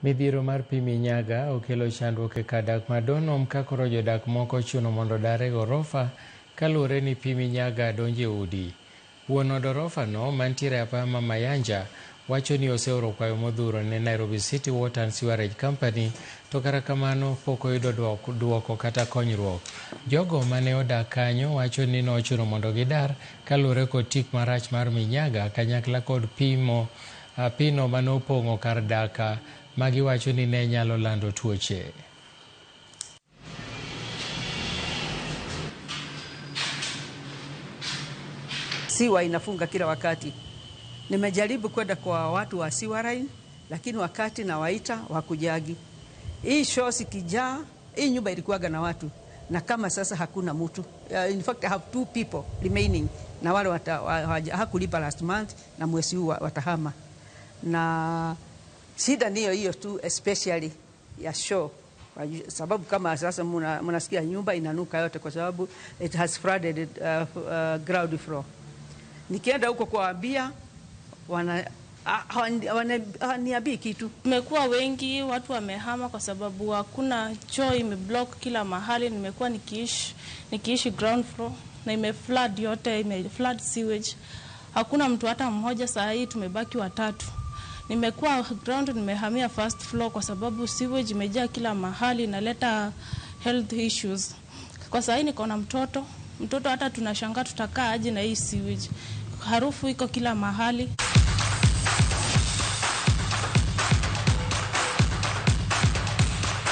Midhiro mar pi minyaga okelo chandruok e kadak madonom ka koro jodak moko chuno mondo dar e gorofa kaluwore ni pi minyaga donjo e udi. Wuon od orofano mantiere apaya Mayanja wacho ni oseoro kwayo modhuro ne Nairobi City Water and Sewerage Company, to kata kamano pok oyudo duoko kata konyruok. Jogo mane odak kanyo wacho ni nochuno mondo gidar kaluwore kod tik marach mar minyaga kanyakla kod pino manopong'o kar daka magiwacho ni ne nyalo lando tuoche. Siwa inafunga kila wakati. Nimejaribu kwenda kwa watu wa Sewerage, lakini wakati na waita wakujagi. Hii shosi kijaa, hii nyumba ilikuwaga na watu. Na kama sasa hakuna mtu. In fact, I have 2 people remaining. Na wale hakulipa last month na mwezi huu watahama. Na shida niyo hiyo tu, especially ya show. Sababu kama sasa mnasikia nyumba inanuka yote kwa sababu it has flooded ground floor. Nikienda huko kuwaambia hawaniambii kitu. Tumekuwa wengi, watu wamehama kwa sababu hakuna choo, imeblock kila mahali. Nimekuwa nikiishi ground floor na imeflood yote, imeflood sewage. Hakuna mtu hata mmoja, saa hii tumebaki watatu. Nimekuwa ground, nimehamia first floor kwa sababu sewage imejaa kila mahali, inaleta health issues. Kwa saa hii niko na mtoto hata tunashangaa tutakaa aje na hii sewage. Harufu iko kila mahali.